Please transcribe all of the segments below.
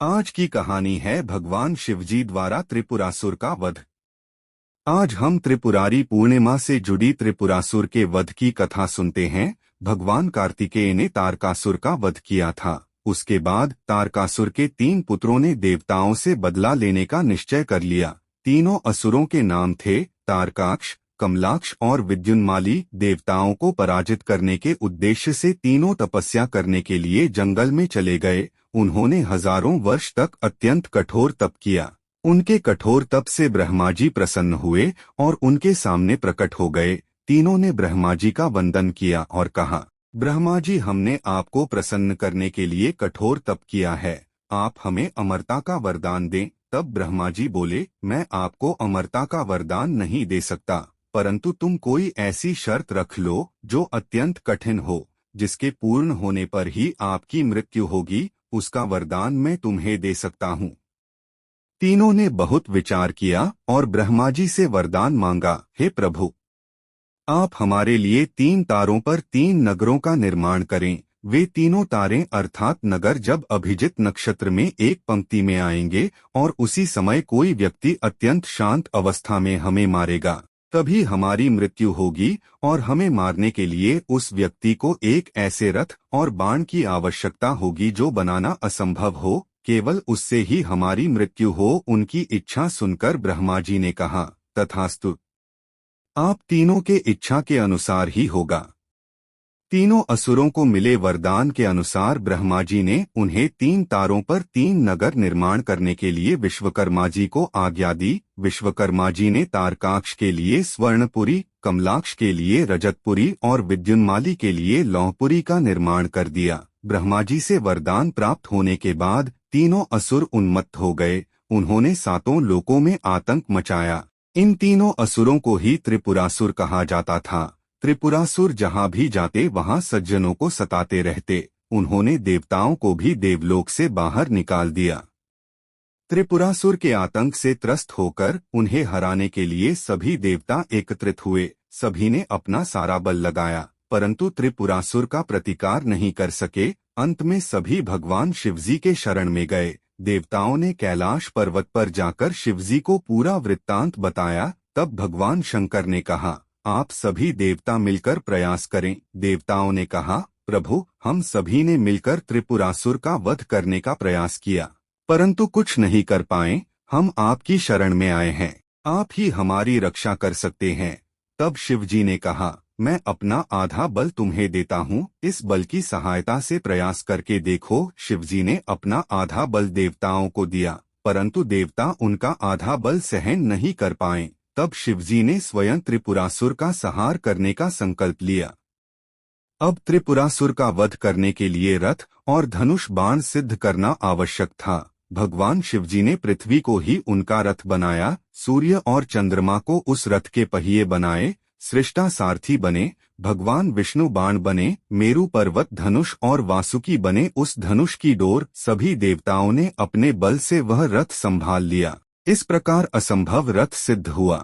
आज की कहानी है भगवान शिवजी द्वारा त्रिपुरासुर का वध। आज हम त्रिपुरारी पूर्णिमा से जुड़ी त्रिपुरासुर के वध की कथा सुनते हैं। भगवान कार्तिकेय ने तारकासुर का वध किया था। उसके बाद तारकासुर के 3 पुत्रों ने देवताओं से बदला लेने का निश्चय कर लिया। तीनों असुरों के नाम थे तारकाक्ष, कमलाक्ष और विद्युन्माली। देवताओं को पराजित करने के उद्देश्य से तीनों तपस्या करने के लिए जंगल में चले गए। उन्होंने हजारों वर्ष तक अत्यंत कठोर तप किया। उनके कठोर तप से ब्रह्मा जी प्रसन्न हुए और उनके सामने प्रकट हो गए। तीनों ने ब्रह्मा जी का वंदन किया और कहा, ब्रह्मा जी, हमने आपको प्रसन्न करने के लिए कठोर तप किया है, आप हमें अमरता का वरदान दें। तब ब्रह्मा जी बोले, मैं आपको अमरता का वरदान नहीं दे सकता, परंतु तुम कोई ऐसी शर्त रख लो जो अत्यंत कठिन हो, जिसके पूर्ण होने पर ही आपकी मृत्यु होगी। उसका वरदान मैं तुम्हें दे सकता हूँ। तीनों ने बहुत विचार किया और ब्रह्मा जी से वरदान मांगा, हे प्रभु, आप हमारे लिए 3 तारों पर 3 नगरों का निर्माण करें। वे तीनों तारें अर्थात नगर जब अभिजित नक्षत्र में एक पंक्ति में आएंगे और उसी समय कोई व्यक्ति अत्यंत शांत अवस्था में हमें मारेगा, तभी हमारी मृत्यु होगी और हमें मारने के लिए उस व्यक्ति को एक ऐसे रथ और बाण की आवश्यकता होगी जो बनाना असंभव हो, केवल उससे ही हमारी मृत्यु हो। उनकी इच्छा सुनकर ब्रह्मा जी ने कहा, तथास्तु, आप तीनों के इच्छा के अनुसार ही होगा। तीनों असुरों को मिले वरदान के अनुसार ब्रह्मा जी ने उन्हें 3 तारों पर 3 नगर निर्माण करने के लिए विश्वकर्मा जी को आज्ञा दी। विश्वकर्मा जी ने तारकाक्ष के लिए स्वर्णपुरी, कमलाक्ष के लिए रजतपुरी और विद्युन्माली के लिए लौहपुरी का निर्माण कर दिया। ब्रह्मा जी से वरदान प्राप्त होने के बाद तीनों असुर उन्मत्त हो गए। उन्होंने 7 लोकों में आतंक मचाया। इन तीनों असुरों को ही त्रिपुरासुर कहा जाता था। त्रिपुरासुर जहां भी जाते वहां सज्जनों को सताते रहते। उन्होंने देवताओं को भी देवलोक से बाहर निकाल दिया। त्रिपुरासुर के आतंक से त्रस्त होकर उन्हें हराने के लिए सभी देवता एकत्रित हुए। सभी ने अपना सारा बल लगाया, परंतु त्रिपुरासुर का प्रतिकार नहीं कर सके। अंत में सभी भगवान शिवजी के शरण में गए। देवताओं ने कैलाश पर्वत पर जाकर शिवजी को पूरा वृत्तांत बताया। तब भगवान शंकर ने कहा, आप सभी देवता मिलकर प्रयास करें। देवताओं ने कहा, प्रभु, हम सभी ने मिलकर त्रिपुरासुर का वध करने का प्रयास किया, परंतु कुछ नहीं कर पाए। हम आपकी शरण में आए हैं, आप ही हमारी रक्षा कर सकते हैं। तब शिवजी ने कहा, मैं अपना आधा बल तुम्हें देता हूँ, इस बल की सहायता से प्रयास करके देखो। शिवजी ने अपना आधा बल देवताओं को दिया, परंतु देवता उनका आधा बल सहन नहीं कर पाए। तब शिवजी ने स्वयं त्रिपुरासुर का संहार करने का संकल्प लिया। अब त्रिपुरासुर का वध करने के लिए रथ और धनुष बाण सिद्ध करना आवश्यक था। भगवान शिवजी ने पृथ्वी को ही उनका रथ बनाया, सूर्य और चंद्रमा को उस रथ के पहिए बनाए, सृष्टा सारथी बने, भगवान विष्णु बाण बने, मेरु पर्वत धनुष और वासुकी बने उस धनुष की डोर। सभी देवताओं ने अपने बल से वह रथ संभाल लिया। इस प्रकार असंभव रथ सिद्ध हुआ।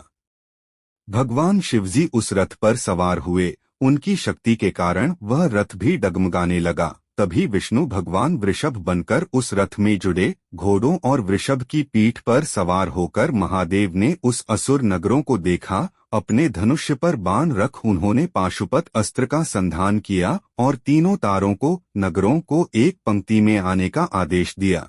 भगवान शिवजी उस रथ पर सवार हुए। उनकी शक्ति के कारण वह रथ भी डगमगाने लगा। तभी विष्णु भगवान वृषभ बनकर उस रथ में जुड़े। घोड़ों और वृषभ की पीठ पर सवार होकर महादेव ने उस असुर नगरों को देखा। अपने धनुष्य पर बाण रख उन्होंने पाशुपत अस्त्र का संधान किया और तीनों तारों को, नगरों को एक पंक्ति में आने का आदेश दिया।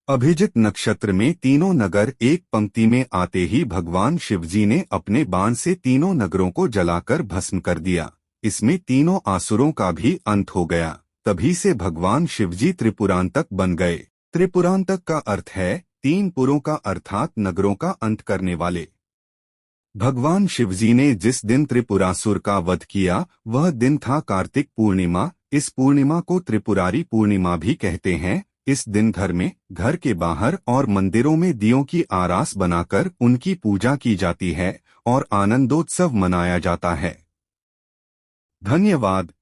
अभिजित नक्षत्र में तीनों नगर एक पंक्ति में आते ही भगवान शिवजी ने अपने बाण से तीनों नगरों को जलाकर भस्म कर दिया। इसमें तीनों आसुरों का भी अंत हो गया। तभी से भगवान शिवजी त्रिपुरांतक बन गए। त्रिपुरांतक का अर्थ है 3 पुरों का अर्थात नगरों का अंत करने वाले। भगवान शिवजी ने जिस दिन त्रिपुरासुर का वध किया वह दिन था कार्तिक पूर्णिमा। इस पूर्णिमा को त्रिपुरारी पूर्णिमा भी कहते हैं। इस दिन घर में, घर के बाहर और मंदिरों में दियों की आरास बनाकर उनकी पूजा की जाती है और आनंदोत्सव मनाया जाता है। धन्यवाद।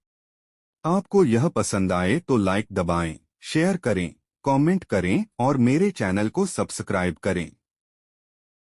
आपको यह पसंद आए तो लाइक दबाएं, शेयर करें, कमेंट करें और मेरे चैनल को सब्सक्राइब करें।